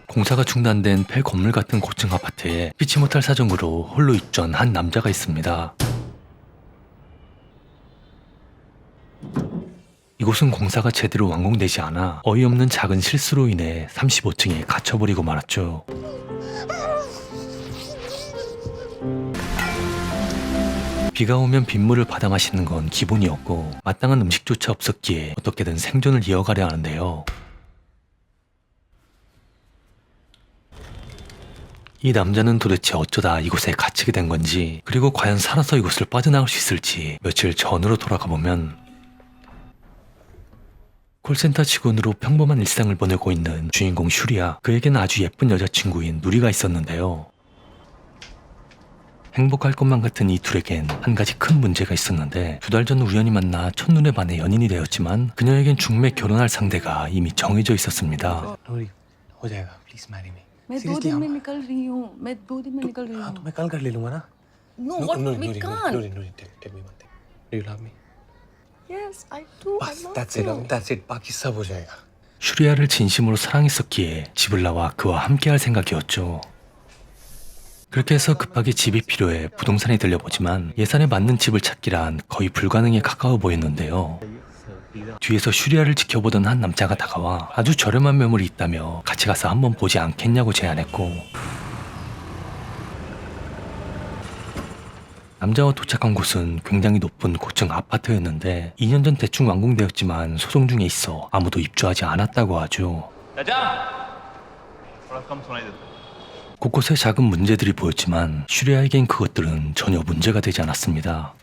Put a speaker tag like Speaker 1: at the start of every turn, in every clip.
Speaker 1: 공사가 중단된 폐 건물 같은 고층 아파트에 피치 못할 사정으로 홀로 입주한 한 남자가 있습니다. 이곳은 공사가 제대로 완공되지 않아 어이없는 작은 실수로 인해 35층에 갇혀버리고 말았죠. 비가 오면 빗물을 받아 마시는 건 기본이었고 마땅한 음식조차 없었기에 어떻게든 생존을 이어가려 하는데요. 이 남자는 도대체 어쩌다 이곳에 갇히게 된 건지, 그리고 과연 살아서 이곳을 빠져나갈 수 있을지 며칠 전으로 돌아가 보면 콜센터 직원으로 평범한 일상을 보내고 있는 주인공 슈리야, 그에게는 아주 예쁜 여자친구인 누리가 있었는데요. 행복할 것만 같은 이 둘에겐 한 가지 큰 문제가 있었는데, 2달 전 우연히 만나 첫눈에 반해 연인이 되었지만 그녀에겐 중매 결혼할 상대가 이미 정해져 있었습니다.
Speaker 2: नूरी हो जाएगा please Mary में
Speaker 3: मैं 2 दिन में निकल रही हूँ मैं 2 दिन में निकल रही
Speaker 2: हाँ
Speaker 3: हूँ
Speaker 2: तो मैं कल कर ले लूंगा ना
Speaker 3: No, what? We can't.
Speaker 2: Noori tell me one thing do you love me
Speaker 3: Yes, I do. I
Speaker 2: बस
Speaker 3: love
Speaker 2: that's
Speaker 3: you.
Speaker 2: It that's it बाकी सब हो जाएगा
Speaker 1: 슈리야를 진심으로 사랑했었기에 집을 나와 그와 함께할 생각이었죠. 그렇게 해서 급하게 집이 필요해 부동산에 들려보지만 예산에 맞는 집을 찾기란 거의 불가능에 가까워 보였는데요. 뒤에서 슈리야를 지켜보던 한 남자가 다가와 아주 저렴한 매물이 있다며 같이 가서 한번 보지 않겠냐고 제안했고, 남자와 도착한 곳은 굉장히 높은 고층 아파트였는데 2년 전 대충 완공되었지만 소송 중에 있어 아무도 입주하지 않았다고 하죠. 곳곳에 작은 문제들이 보였지만 슈리야에겐 그것들은 전혀 문제가 되지 않았습니다.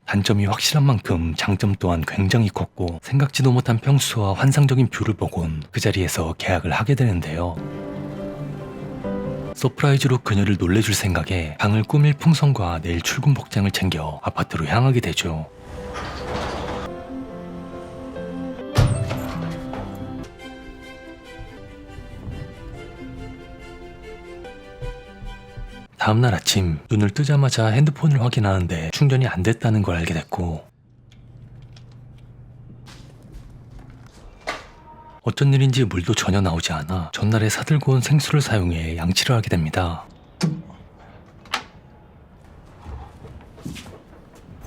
Speaker 1: 단점이 확실한 만큼 장점 또한 굉장히 컸고, 생각지도 못한 평수와 환상적인 뷰를 보곤 그 자리에서 계약을 하게 되는데요. 서프라이즈로 그녀를 놀래줄 생각에 방을 꾸밀 풍선과 내일 출근 복장을 챙겨 아파트로 향하게 되죠. 다음날 아침 눈을 뜨자마자 핸드폰을 확인하는데 충전이 안 됐다는 걸 알게 됐고, 어쩐 일인지 물도 전혀 나오지 않아 전날에 사들고 온 생수를 사용해 양치를 하게 됩니다.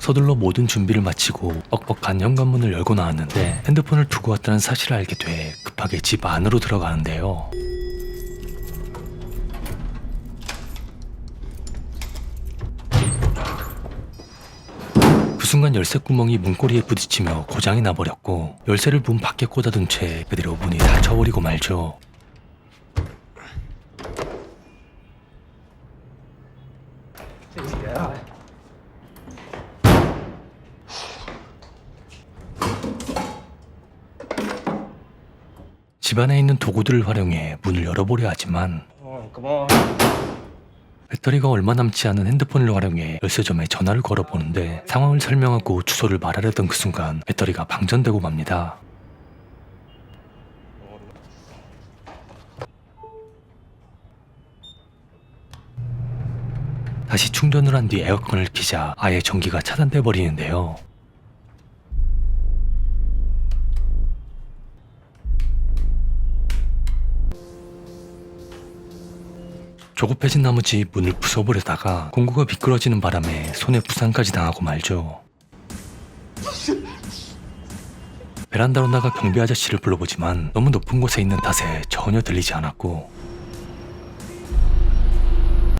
Speaker 1: 서둘러 모든 준비를 마치고 뻑뻑한 현관문을 열고 나왔는데 핸드폰을 두고 왔다는 사실을 알게 돼 급하게 집 안으로 들어가는데요. 그 순간 열쇠 구멍이 문고리에 부딪히며 고장이 나버렸고, 열쇠를 문 밖에 꽂아둔 채 그대로 문이 닫혀버리고 말죠. 집안에 있는 도구들을 활용해 문을 열어보려 하지만 배터리가 얼마 남지 않은 핸드폰을 활용해 열쇠점에 전화를 걸어보는데 상황을 설명하고 주소를 말하려던 그 순간 배터리가 방전되고 맙니다. 다시 충전을 한 뒤 에어컨을 켜자 아예 전기가 차단돼 버리는데요. 조급해진 나머지 문을 부숴버리다가 공구가 미끄러지는 바람에 손에 부상까지 당하고 말죠. 베란다로 나가 경비 아저씨를 불러보지만 너무 높은 곳에 있는 탓에 전혀 들리지 않았고,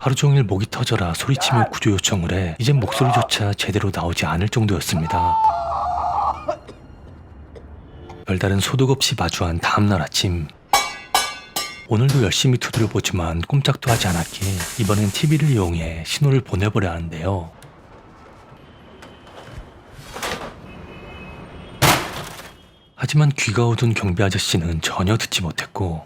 Speaker 1: 하루 종일 목이 터져라 소리치며 구조 요청을 해 이젠 목소리조차 제대로 나오지 않을 정도였습니다. 별다른 소득 없이 마주한 다음날 아침, 오늘도 열심히 두드려보지만 꼼짝도 하지 않았기에 이번엔 TV를 이용해 신호를 보내버려 하는데요. 하지만 귀가 어두운 경비 아저씨는 전혀 듣지 못했고,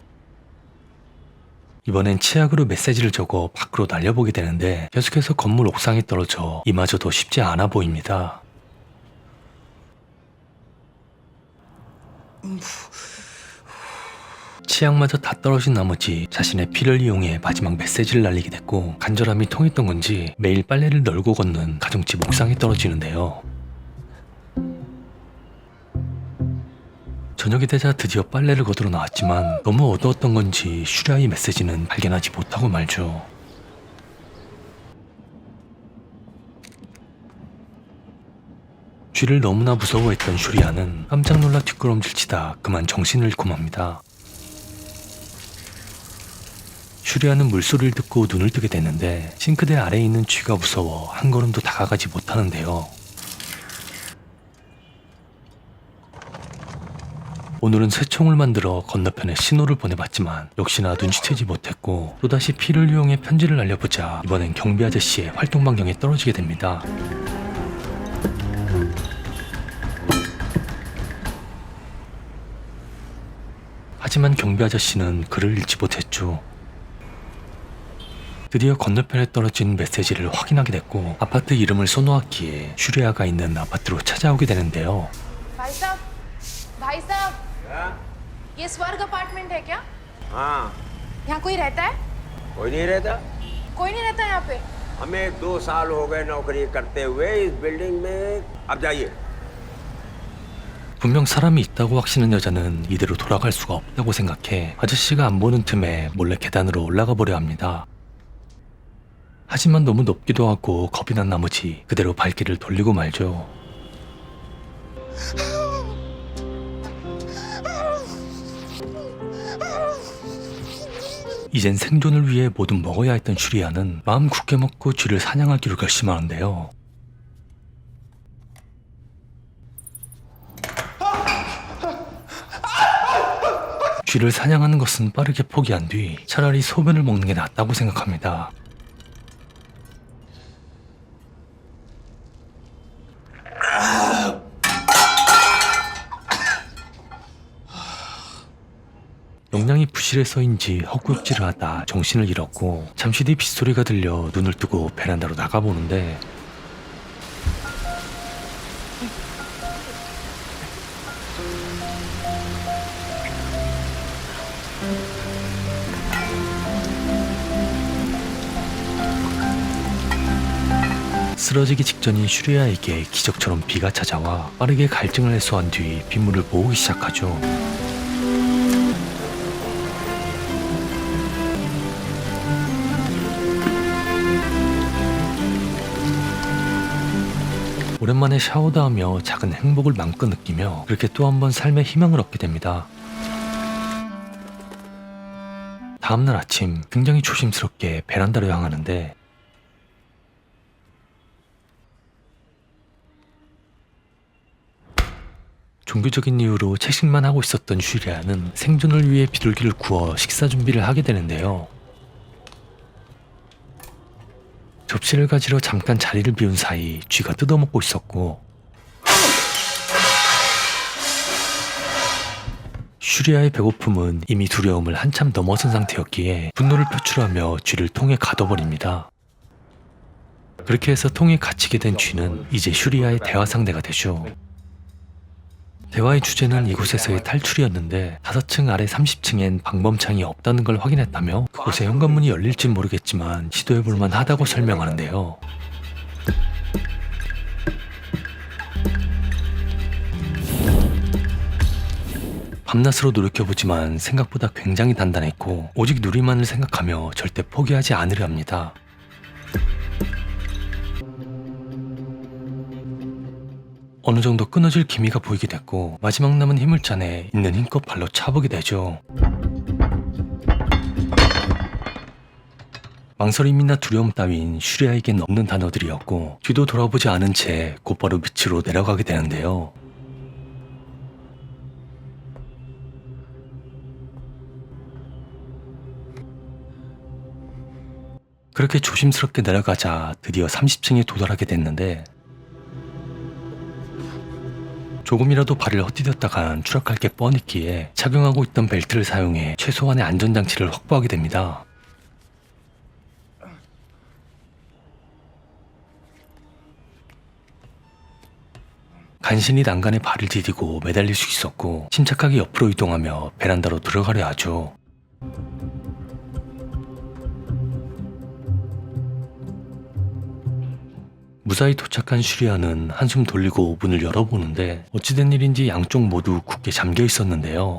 Speaker 1: 이번엔 치약으로 메시지를 적어 밖으로 날려보게 되는데 계속해서 건물 옥상에 떨어져 이마저도 쉽지 않아 보입니다. 치약마저 다 떨어진 나머지 자신의 피를 이용해 마지막 메시지를 날리게 됐고, 간절함이 통했던 건지 매일 빨래를 널고 걷는 가정집 옥상에 떨어지는데요. 저녁이 되자 드디어 빨래를 거두러 나왔지만 너무 어두웠던 건지 슈리아의 메시지는 발견하지 못하고 말죠. 쥐를 너무나 무서워했던 슈리아는 깜짝 놀라 뒷걸음질치다 그만 정신을 잃고 맙니다. 슈리아는 물소리를 듣고 눈을 뜨게 되는데 싱크대 아래에 있는 쥐가 무서워 한 걸음도 다가가지 못하는데요. 오늘은 새총을 만들어 건너편에 신호를 보내봤지만 역시나 눈치채지 못했고 또다시 피를 이용해 편지를 날려보자 이번엔 경비 아저씨의 활동 반경에 떨어지게 됩니다. 하지만 경비 아저씨는 글을 읽지 못했죠. 드디어 건너편에 떨어진 메시지를 확인하게 됐고 아파트 이름을 써놓았기에 슈리아가 있는 아파트로 찾아오게 되는데요.
Speaker 4: भाई साहब ये स्वर्ग अपार्टमेंट है क्या?
Speaker 5: हाँ
Speaker 4: यहाँ कोई रहता है?
Speaker 5: कोई नहीं रहता
Speaker 4: कोई नहीं रहता यहाँ पे?
Speaker 5: हमें 2 साल हो गए नौकरी करते हुए इस बिल्डिंग में अब जाइए
Speaker 1: 분명 사람이 있다고 확신한 여자는 이대로 돌아갈 수가 없다고 생각해 아저씨가 안 보는 틈에 몰래 계단으로 올라가 보려 합니다. 하지만 너무 높기도 하고 겁이 난 나머지 그대로 발길을 돌리고 말죠. 이젠 생존을 위해 뭐든 먹어야 했던 슈리아는 마음 굳게 먹고 쥐를 사냥하기로 결심하는데요. 쥐를 사냥하는 것은 빠르게 포기한 뒤 차라리 소변을 먹는 게 낫다고 생각합니다. 용량이 부실해서인지 헛구역질을 하다 정신을 잃었고 잠시 뒤 빗소리가 들려 눈을 뜨고 베란다로 나가보는데 쓰러지기 직전인 슈리아에게 기적처럼 비가 찾아와 빠르게 갈증을 해소한 뒤 빗물을 모으기 시작하죠. 오랜만에 샤워도 하며 작은 행복을 마음껏 느끼며 그렇게 또 한 번 삶의 희망을 얻게 됩니다. 다음날 아침 굉장히 조심스럽게 베란다로 향하는데 종교적인 이유로 채식만 하고 있었던 슈리아는 생존을 위해 비둘기를 구워 식사 준비를 하게 되는데요. 접시를 가지러 잠깐 자리를 비운 사이 쥐가 뜯어먹고 있었고 슈리아의 배고픔은 이미 두려움을 한참 넘어선 상태였기에 분노를 표출하며 쥐를 통에 가둬버립니다. 그렇게 해서 통에 갇히게 된 쥐는 이제 슈리아의 대화 상대가 되죠. 대화의 주제는 이곳에서의 탈출이었는데 5층 아래 30층엔 방범창이 없다는 걸 확인했다며 그곳에 현관문이 열릴진 모르겠지만 시도해볼만 하다고 설명하는데요. 밤낮으로 노력해보지만 생각보다 굉장히 단단했고 오직 누리만을 생각하며 절대 포기하지 않으려 합니다. 어느 정도 끊어질 기미가 보이게 됐고 마지막 남은 힘을 짜내 있는 힘껏 발로 차보게 되죠. 망설임이나 두려움 따윈 슈리아에겐 없는 단어들이었고 뒤도 돌아보지 않은 채 곧바로 밑으로 내려가게 되는데요. 그렇게 조심스럽게 내려가자 드디어 30층에 도달하게 됐는데 조금이라도 발을 헛디뎠다간 추락할 게 뻔했기에 착용하고 있던 벨트를 사용해 최소한의 안전장치를 확보하게 됩니다. 간신히 난간에 발을 디디고 매달릴 수 있었고 침착하게 옆으로 이동하며 베란다로 들어가려 하죠. 무사히 도착한 슈리아는 한숨 돌리고 문을 열어보는데 어찌된 일인지 양쪽 모두 굳게 잠겨 있었는데요.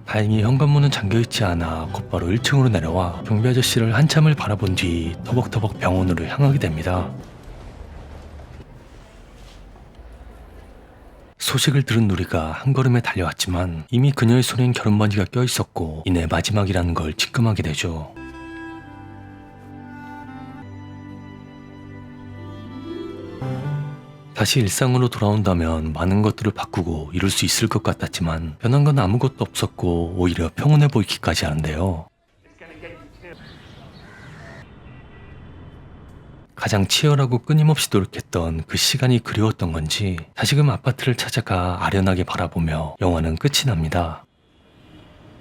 Speaker 1: 다행히 현관문은 잠겨있지 않아 곧바로 1층으로 내려와 경비 아저씨를 한참을 바라본 뒤 터벅터벅 병원으로 향하게 됩니다. 소식을 들은 누리가 한 걸음에 달려왔지만 이미 그녀의 손엔 결혼반지가 껴있었고 이내 마지막이라는 걸 직감하게 되죠. 다시 일상으로 돌아온다면 많은 것들을 바꾸고 이룰 수 있을 것 같았지만 변한 건 아무것도 없었고 오히려 평온해 보이기까지 하는데요. 가장 치열하고 끊임없이 노력했던 그 시간이 그리웠던 건지 다시금 아파트를 찾아가 아련하게 바라보며 영화는 끝이 납니다.